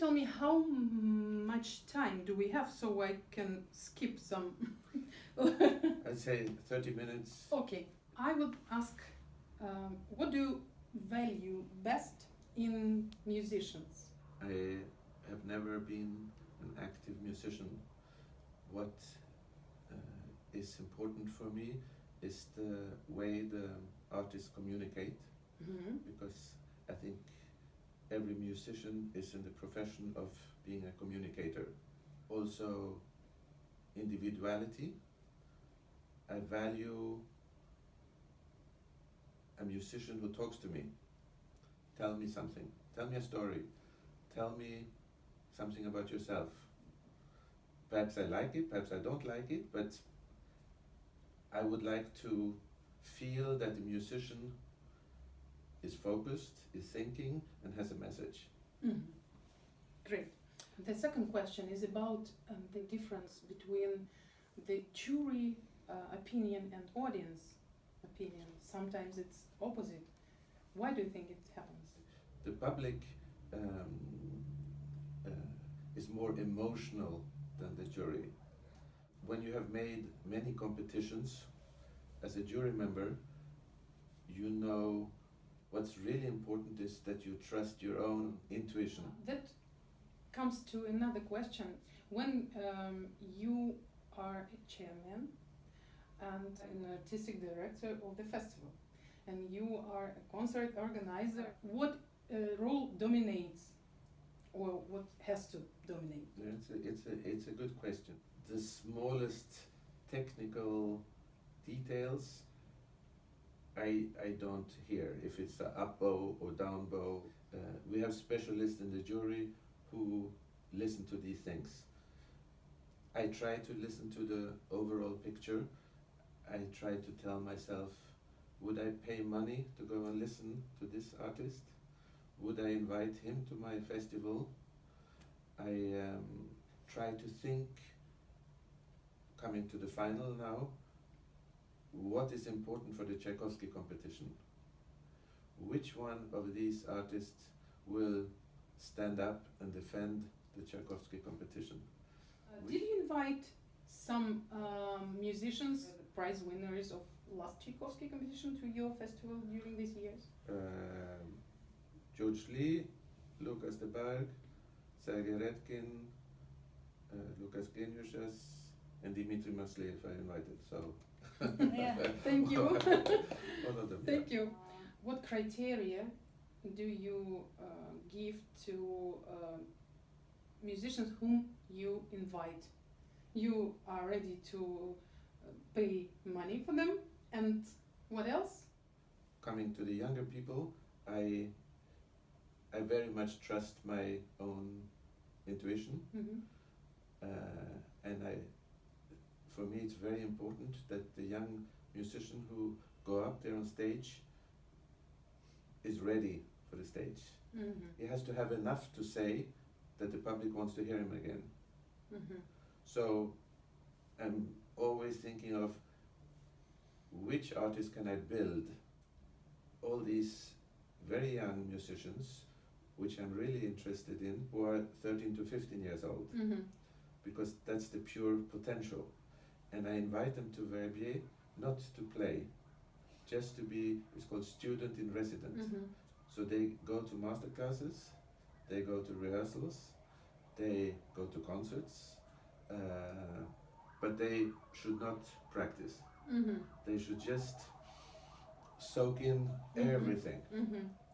tell me how much time do we have so I can skip some? I'd say 30 minutes. Okay, I would ask, what do you value best in musicians? I have never been an active musician. What is important for me is the way the artists communicate, because I think every musician is in the profession of being a communicator. Also, individuality. I value a musician who talks to me. Tell me something. Tell me a story. Tell me something about yourself. Perhaps I like it, perhaps I don't like it, but I would like to feel that the musician is focused, is thinking, and has a message. Great. The second question is about the difference between the jury opinion and audience opinion. Sometimes it's opposite. Why do you think it happens? The public is more emotional than the jury. When you have made many competitions, as a jury member, you know what's really important is that you trust your own intuition. That comes to another question. When you are a chairman and an artistic director of the festival, and you are a concert organizer, what role dominates, or what has to dominate? It's a good question. The smallest technical details I don't hear, if it's an up bow or down bow. We have specialists in the jury who listen to these things. I try to listen to the overall picture. I try to tell myself, would I pay money to go and listen to this artist? Would I invite him to my festival? I try to think, coming to the final now, what is important for the Tchaikovsky competition? Which one of these artists will stand up and defend the Tchaikovsky competition? Did you invite some musicians, prize winners of last Tchaikovsky competition, to your festival during these years? George Lee, Lukas de Berg, Sergei Redkin, Lukas Geniushas, and Dimitri Masleev I invited. So. Yeah. Thank you. All of them. Thank you. What criteria do you give to musicians whom you invite? You are ready to pay money for them, and what else? Coming to the younger people, I very much trust my own intuition, and for me it's very important that the young musician who go up there on stage is ready for the stage. He has to have enough to say that the public wants to hear him again. So I'm always thinking of which artist can I build. All these very young musicians, which I'm really interested in, who are 13 to 15 years old, because that's the pure potential. And I invite them to Verbier not to play, just to be, it's called student in residence. So they go to master classes, they go to rehearsals, they go to concerts, but they should not practice. They should just soak in everything.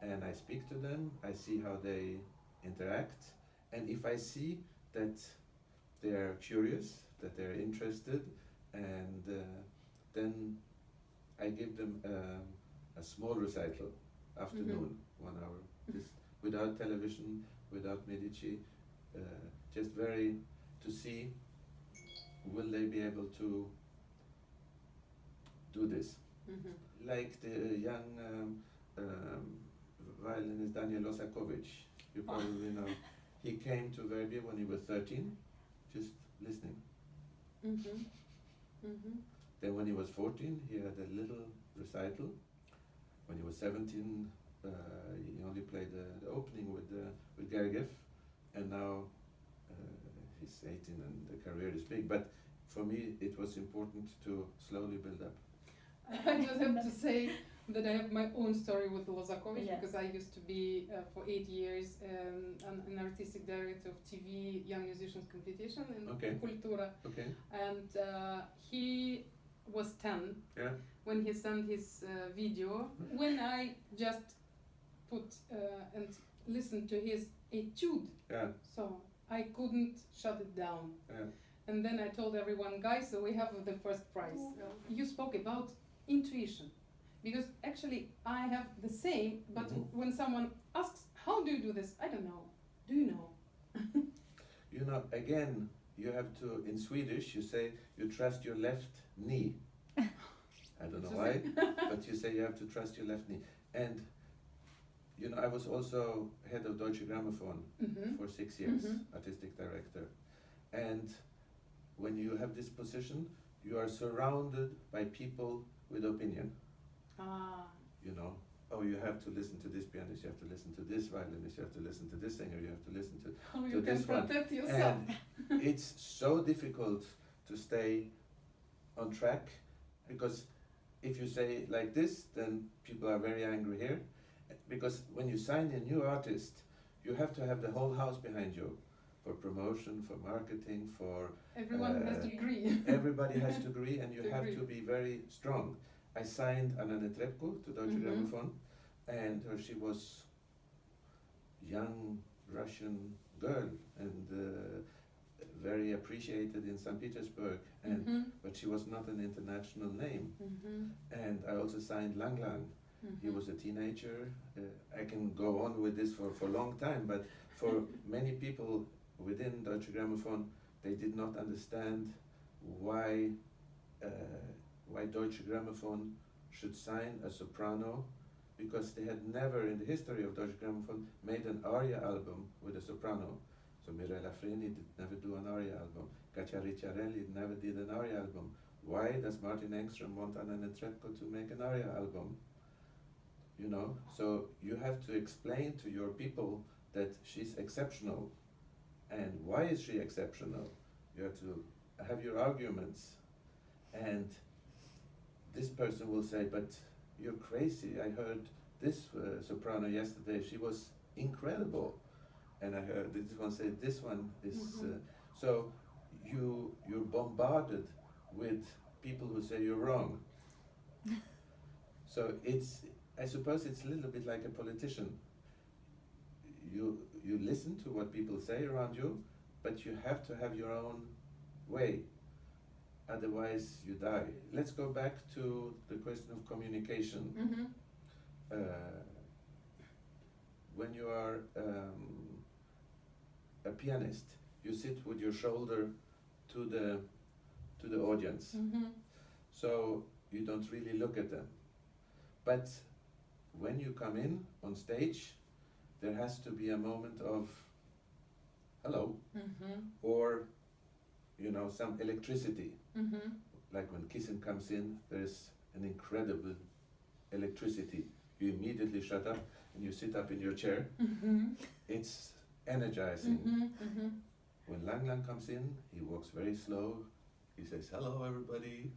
And I speak to them, I see how they interact, and if I see that they're curious, that they're interested, and then I give them a small recital, afternoon, 1 hour, just without television, without Medici, just very to see will they be able to do this. Like the young violinist Daniel Osakovich, you probably know. He came to Verbier when he was 13, just listening. Then when he was 14, he had a little recital. When he was 17, he only played the opening with Gergiev. and now he's 18 and the career is big. But for me, it was important to slowly build up. I just have to say that I have my own story with Lozakovich, Yeah. because I used to be for 8 years an artistic director of TV Young Musicians Competition in Okay. Cultura, Okay. and he was 10 Yeah. when he sent his video. When I just put and listened to his etude, Yeah. so I couldn't shut it down. Yeah. And then I told everyone, guys, so we have the first prize. You spoke about intuition, because actually I have the same, but Mhm. when someone asks, how do you do this? I don't know. Do you know? You know, again, you have to, in Swedish, you say you trust your left knee. I don't know why, but you say you have to trust your left knee. And, you know, I was also head of Deutsche Grammophon Mhm. for 6 years, Mhm. artistic director. And when you have this position, you are surrounded by people with opinion. Ah. You know, oh, you have to listen to this pianist, you have to listen to this violinist, you have to listen to this singer, you have to listen to How to you can this one. protect yourself. And it's so difficult to stay on track, because if you say like this, then people are very angry here. Because when you sign a new artist, you have to have the whole house behind you for promotion, for marketing, for Everyone has to agree. everybody has to agree, and you To have agree. to be very strong. I signed Anna Netrebko to Deutsche Mhm. Grammophon, and she was young Russian girl and very appreciated in St. Petersburg, and Mhm. but she was not an international name. Mhm. And I also signed Lang Lang. He Mhm. was a teenager. I can go on with this for a long time, but for many people within Deutsche Grammophon, they did not understand why Deutsche Grammophon should sign a soprano, because they had never in the history of Deutsche Grammophon made an aria album with a soprano. So Mirella Freni did never do an aria album. Katja Ricciarelli never did an aria album. Why does Martin Engstroem want Anna Netrebko to make an aria album? You know, so you have to explain to your people that she's exceptional. And why is she exceptional? You have to have your arguments. And this person will say, but you're crazy. I heard this soprano yesterday. She was incredible. And I heard this one say, this one is... Mhm. So you're bombarded with people who say you're wrong. So I suppose it's a little bit like a politician. You listen to what people say around you, but you have to have your own way. Otherwise, you die. Let's go back to the question of communication. Mhm. When you are a pianist, you sit with your shoulder to the audience, Mhm. so you don't really look at them. But when you come in on stage, there has to be a moment of hello, Mhm. or some electricity. Mhm. Like when Kissen comes in, there's an incredible electricity. You immediately shut up and you sit up in your chair. Mhm. It's energizing. Mhm. Mhm. When Lang Lang comes in, he walks very slow. He says, hello everybody,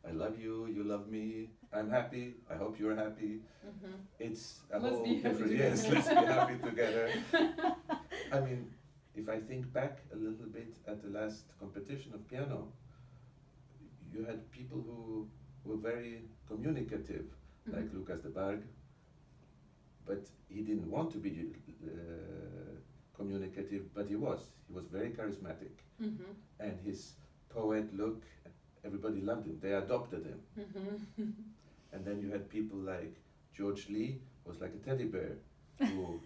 I love you, you love me, I'm happy, I hope you're happy. Mhm. It's a Let's whole be happy different, together. yes, let's be happy together. I mean, if I think back a little bit at the last competition of piano, you had people who were very communicative, like Mhm. Lucas de Barg, but he didn't want to be communicative, but he was very charismatic. Mhm. And his poet look, everybody loved him, they adopted him. Mhm. And then you had people like George Lee, was like a teddy bear, who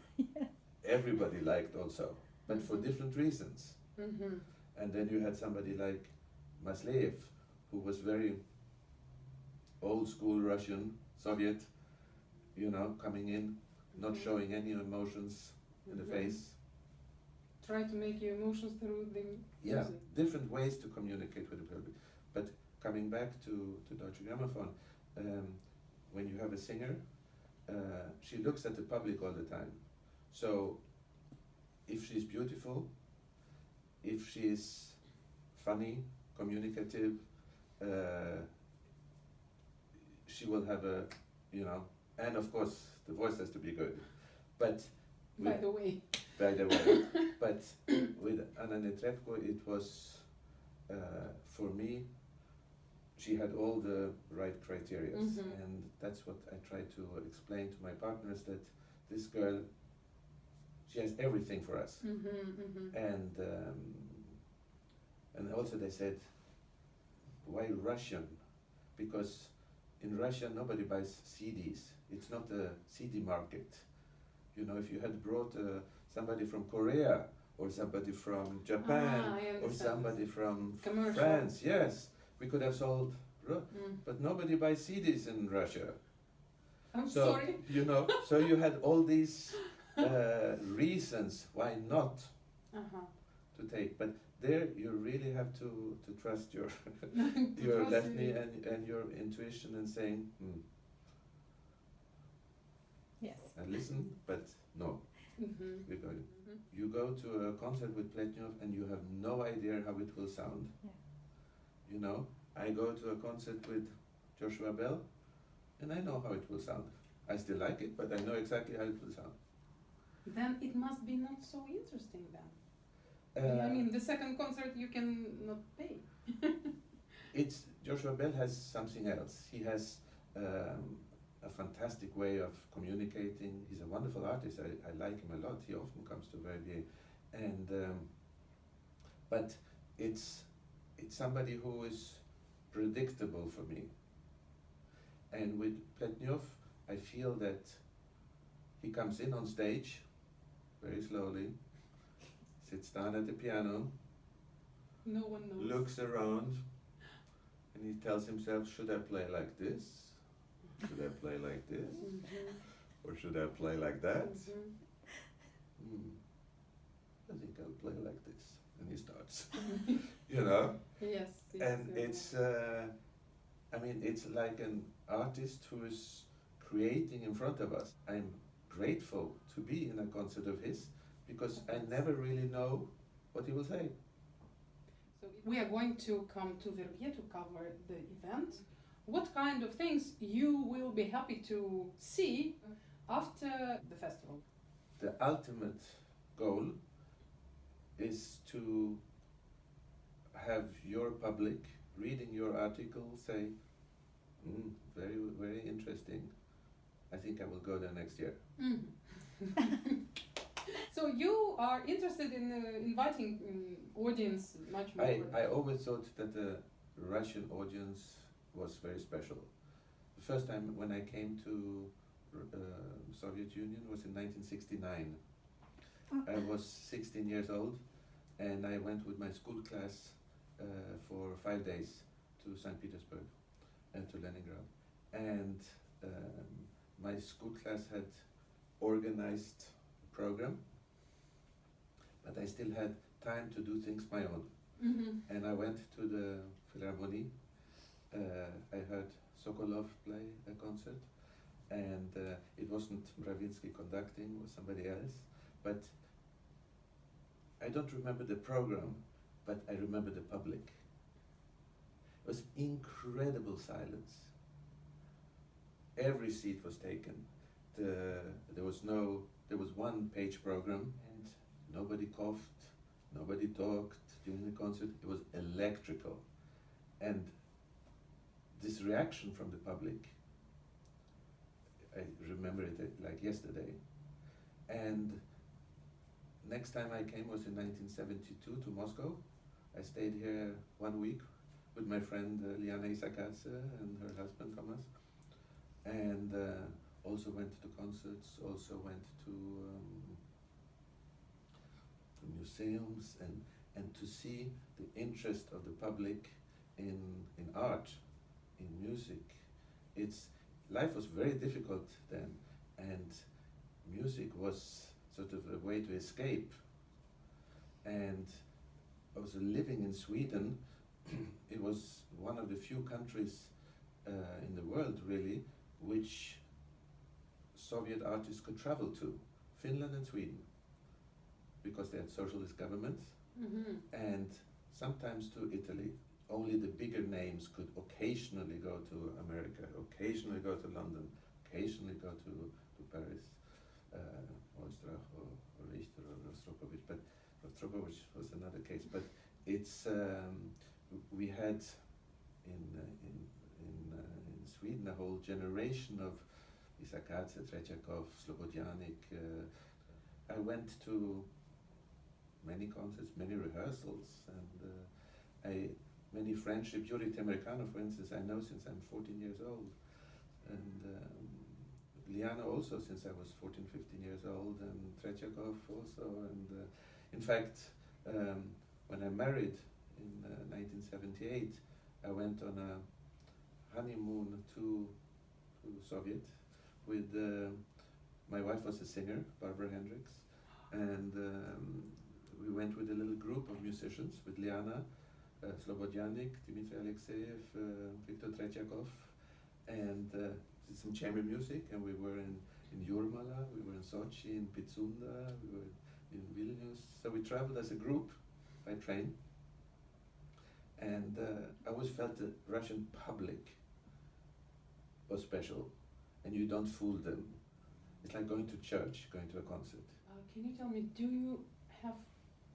everybody liked also, but for Mhm. different reasons. Mhm. And then you had somebody like Masleyev, who was very old school Russian, Soviet, coming in, not Mhm. showing any emotions in the Mhm. face. Try to make your emotions through the Yeah, music. different ways to communicate with the public. But coming back to Deutsche Grammophon, when you have a singer, she looks at the public all the time. So if she's beautiful, if she's funny, communicative, she will have a, you know, and of course the voice has to be good. But by the way, but with Anna Netrebko, it was, for me, she had all the right criteria, and that's what I try to explain to my partners, that this girl, she has everything for us. And also they said, why Russian? Because in Russia nobody buys CDs. It's not a CD market. You know, if you had brought somebody from Korea or somebody from Japan or somebody from France, yes, we could have sold, but nobody buys CDs in Russia. I'm sorry. You know, so you had all these reasons why not to take, but there you really have to trust your your left knee and your intuition and saying, yes, and listen, but no. You go to a concert with Pletnyov and you have no idea how it will sound. Yeah. You know, I go to a concert with Joshua Bell and I know how it will sound. I still like it, but I know exactly how it will sound. Then it must be not so interesting then. I mean, the second concert you can not pay. It's Joshua Bell has something else. He has a fantastic way of communicating. He's a wonderful artist. I like him a lot. He often comes to Verbier, and but it's somebody who is predictable for me. And with Pletnyov, I feel that he comes in on stage very slowly, sits down at the piano, no one knows, looks around, and he tells himself, should I play like this? Should I play like this? Or should I play like that? I think I'll play like this. And he starts, you know? Yes. And it's, I mean, it's like an artist who is creating in front of us. I'm grateful to be in a concert of his, because I never really know what he will say. So we are going to come to Verbier to cover the event. What kind of things you will be happy to see after the festival? The ultimate goal is to have your public reading your article say, very, very interesting. I think I will go there next year. So you are interested in inviting audience much more? I always thought that the Russian audience was very special. The first time when I came to Soviet Union was in 1969. I was 16 years old, and I went with my school class for 5 days to St. Petersburg and to Leningrad. And my school class had organized a program, but I still had time to do things my own. And I went to the Philharmonie. I heard Sokolov play a concert, and it wasn't Mravinsky conducting, it was somebody else, but I don't remember the program, but I remember the public. It was incredible silence. Every seat was taken. There was one page program, and nobody coughed, nobody talked during the concert. It was electrical. And this reaction from the public, I remember it like yesterday. And next time I came was in 1972 to Moscow. I stayed here 1 week with my friend Liana Isakadze and her husband Thomas, and also went to concerts, also went to museums, and to see the interest of the public in art, in music. Life was very difficult then, and music was sort of a way to escape. And also living in Sweden, it was one of the few countries in the world really which Soviet artists could travel to, Finland and Sweden. because they had socialist governments, Mm-hmm. and sometimes to Italy. Only the bigger names could occasionally go to America, occasionally go to London, occasionally go to Paris, Oistrach or Richter or Rostropovich, but Rostropovich was another case. But it's we had in Sweden a whole generation of Isakadze, Tretjakov, Slobodjanik. I went to many concerts, many rehearsals, and many friendship. Yuri Temerkano, for instance, I know since I'm 14 years old. And Liana also since I was 14, 15 years old, and Tretjakov also. And in fact, when I married in 1978, I went on a honeymoon to Soviet with, my wife was a singer, Barbara Hendricks, and we went with a little group of musicians with Liana, Slobodjanik, Dmitry Alexeyev, Viktor Tretjakov, and did some chamber music, and we were in Jurmala, we were in Sochi, in Pitsunda, we were in Vilnius. So we traveled as a group by train, and I always felt the Russian public was special, and you don't fool them. It's like going to church, going to a concert. Can you tell me, do you have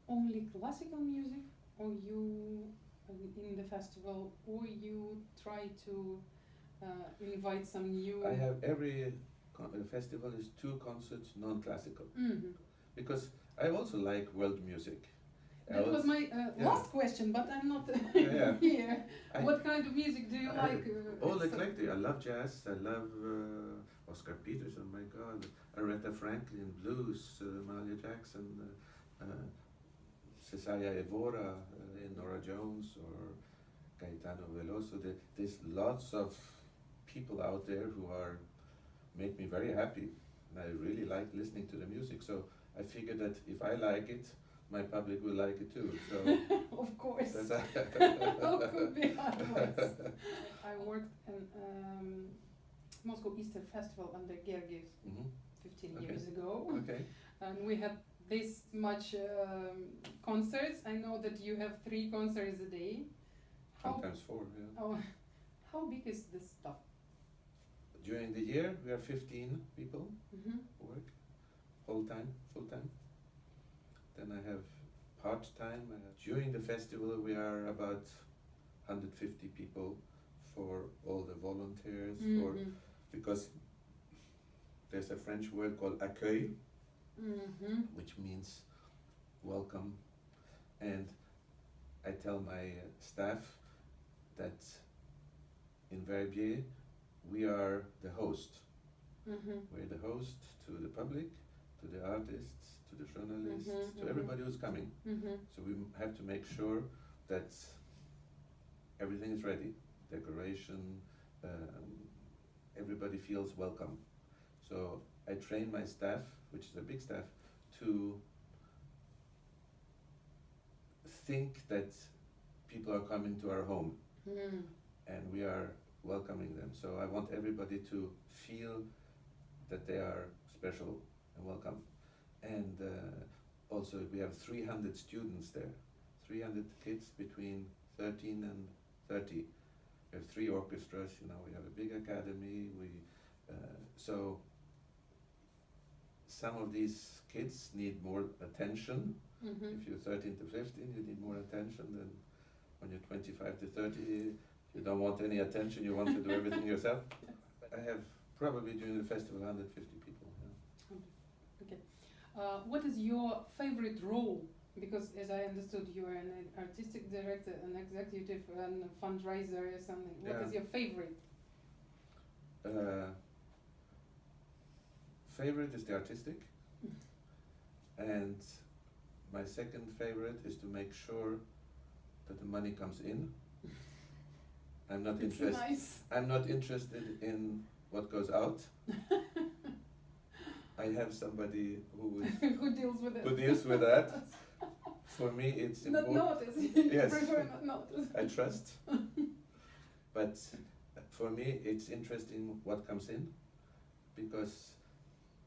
only classical music, or you in the festival, or you try to invite some new? I have every festival is 2 concerts non-classical, Mm-hmm. because I also like world music. That was my last question, but I'm not Yeah. here. I- What kind of music do you like? All eclectic. I love jazz. I love Oscar Peterson. My God, Aretha Franklin, blues, Mahalia Jackson, Cesaria Evora, Nora Jones, or Gaetano Veloso. There's lots of people out there who make me very happy, and I really like listening to the music. So I figured that if I like it, my public will like it too. So Of course. How could be otherwise? I worked in Moscow Easter Festival under Gergiev Mhm. 15 Okay. years ago, Okay. and we had this much concerts. I know that you have 3 concerts a day. Sometimes 4. Yeah. Oh, how big is this stuff? During the year, we are 15 people Mm-hmm. who work full time. Then I have part time. During the festival, we are about 150 people for all the volunteers, or Mm-hmm. because there's a French word called accueil, Mm-hmm. which means welcome, and I tell my staff that in Verbier we are the host. Mm-hmm. We're the host to the public, to the artists, to the journalists, Mhm, to mhm. everybody who's coming. Mm-hmm. So we have to make sure that everything is ready, decoration, everybody feels welcome. So I train my staff, which is a big staff, to think that people are coming to our home Mm. and we are welcoming them. So I want everybody to feel that they are special and welcome. And also we have 300 students there, 300 kids between 13 and 30. We have 3 orchestras, we have a big academy. So some of these kids need more attention. Mm-hmm. If you're 13 to 15, you need more attention than when you're 25 to 30. You don't want any attention, you want to do everything yourself. I have probably during the festival 150 people. Yeah. Okay. What is your favorite role? Because as I understood, you are an artistic director, an executive, and a fundraiser or something. What Yeah. is your favorite? Favorite is the artistic, and my second favorite is to make sure that the money comes in. I'm not It's interested. nice. I'm not interested in what goes out. I have somebody who Who deals with it? deals with that. For me, it's Not important. notice. You Yes. prefer not notice. I trust. But for me, it's interesting what comes in, because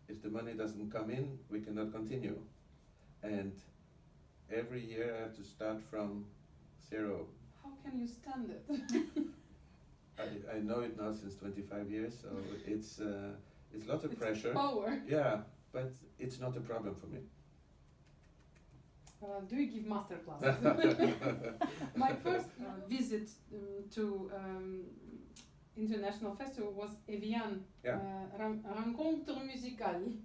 if the money doesn't come in, we cannot continue. and every year I have to start from zero. How can you stand it? I know it now since 25 years, so it's a lot of pressure. Power. Yeah, but it's not a problem for me. Do you give master classes? My first visit to international festival was Evian, Rencontre Musicale,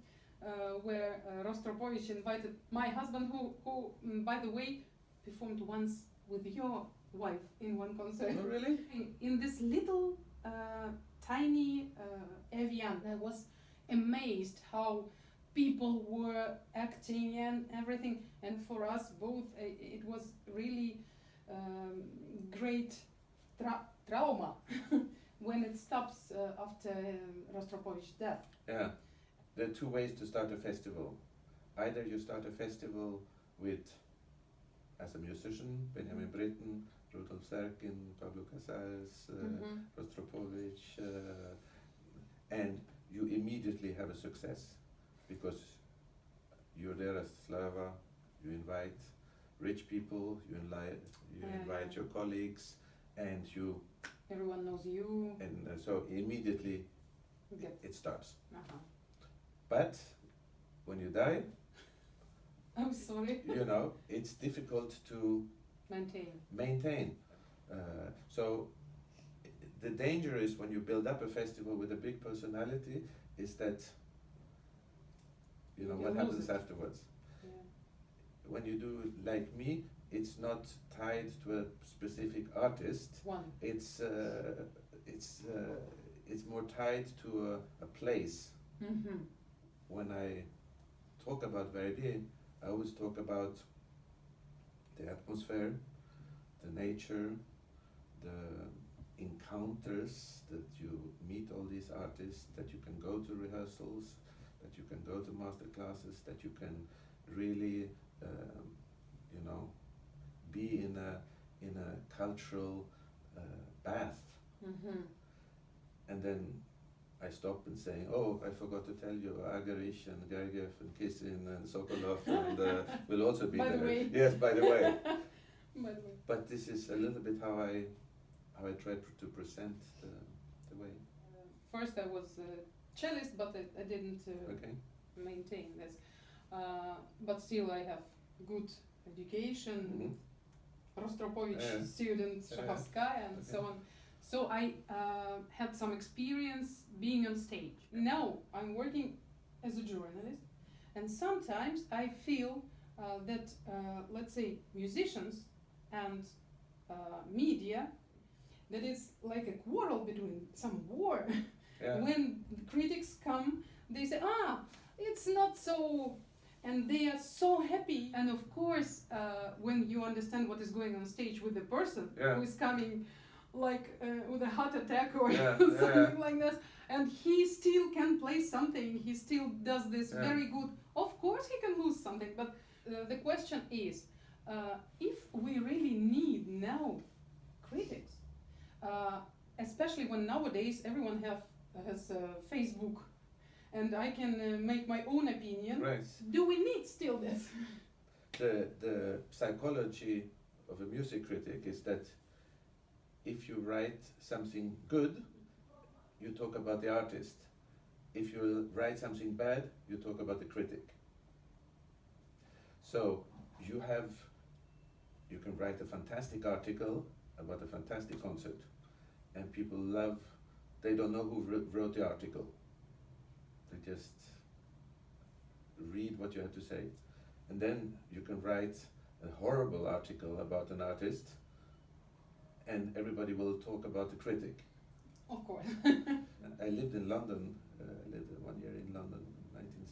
where Rostropovich invited my husband, who by the way, performed once with your wife in one concert. Oh, really? In this little tiny Evian, I was amazed how people were acting and everything, and for us both it was really great trauma when it stops after Rostropovich's death. Yeah, there are two ways to start a festival. Either you start a festival with, as a musician, Benjamin Britten, Rudolf Serkin, Pablo Casals, Rostropovich, and you immediately have a success because you're there as Slava, you invite rich people, you invite your colleagues, and everyone knows you, and so immediately it starts. But when you die, I'm sorry, it's difficult to maintain. So the danger is when you build up a festival with a big personality is that what happens afterwards. Yeah. When you do it like me, it's not tied to a specific artist. It's more tied to a place. Mm-hmm. When I talk about Verbier, I always talk about the atmosphere, the nature, the encounters, that you meet all these artists, that you can go to rehearsals, that you can go to master classes, that you can really, be in a cultural bath. Mm-hmm. And then I stop and say, oh, I forgot to tell you, Agarish and Gergiev and Kissin and Sokolov and will also be by there. The way. Yes, by the way. By the way. But this is a little bit how I try to present the way. First I was a cellist, but I didn't maintain this. But still I have good education. Mm-hmm. Rostropovich student, Tchaikovsky and so on. So I had some experience being on stage. Now I'm working as a journalist, and sometimes I feel that, let's say, musicians and media, that it's like a quarrel between some war. Yeah. When the critics come, they say, it's not so, and they are so happy. And of course, when you understand what is going on stage with the person who is coming with a heart attack or something like this, and he still can play something, he still does this very good, of course he can lose something. But the question is, if we really need now critics, especially when nowadays everyone has Facebook, and I can make my own opinion. Right. Do we need still this? The psychology of a music critic is that if you write something good, you talk about the artist. If you write something bad, you talk about the critic. So you can write a fantastic article about a fantastic concert, and people they don't know who wrote the article. They just read what you have to say. And then you can write a horrible article about an artist, and everybody will talk about the critic. Of course. I lived in London, lived 1 year in London,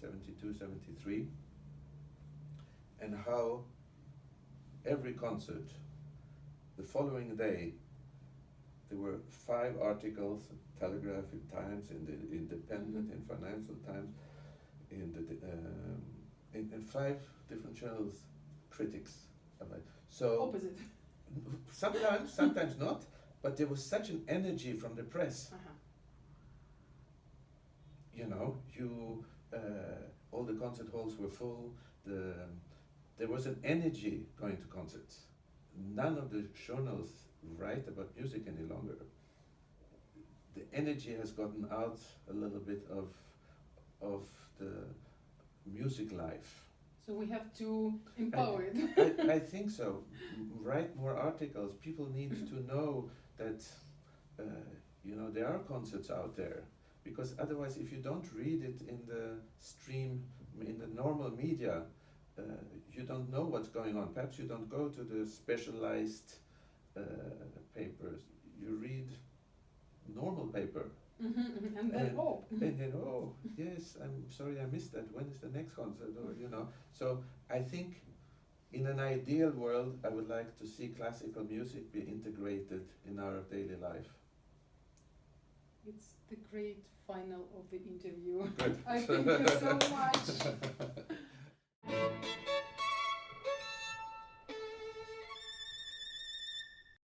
1972-73, and how every concert, the following day, there were 5 articles, Telegraph, in Times, in the Independent, in Financial Times, in 5 different channels, critics about. So opposite. Sometimes not, but there was such an energy from the press. All the concert halls were full. there was an energy going to concerts. None of the journals write about music any longer. The energy has gotten out a little bit of the music life. So we have to empower it. I think so. Write more articles. People need to know that there are concerts out there, because otherwise, if you don't read it in the stream, in the normal media, you don't know what's going on. Perhaps you don't go to the specialized papers. You read normal paper. And then And then, yes, I'm sorry I missed that. When is the next concert? Or So I think in an ideal world, I would like to see classical music be integrated in our daily life. It's the great final of the interview. Good. I thank you so much.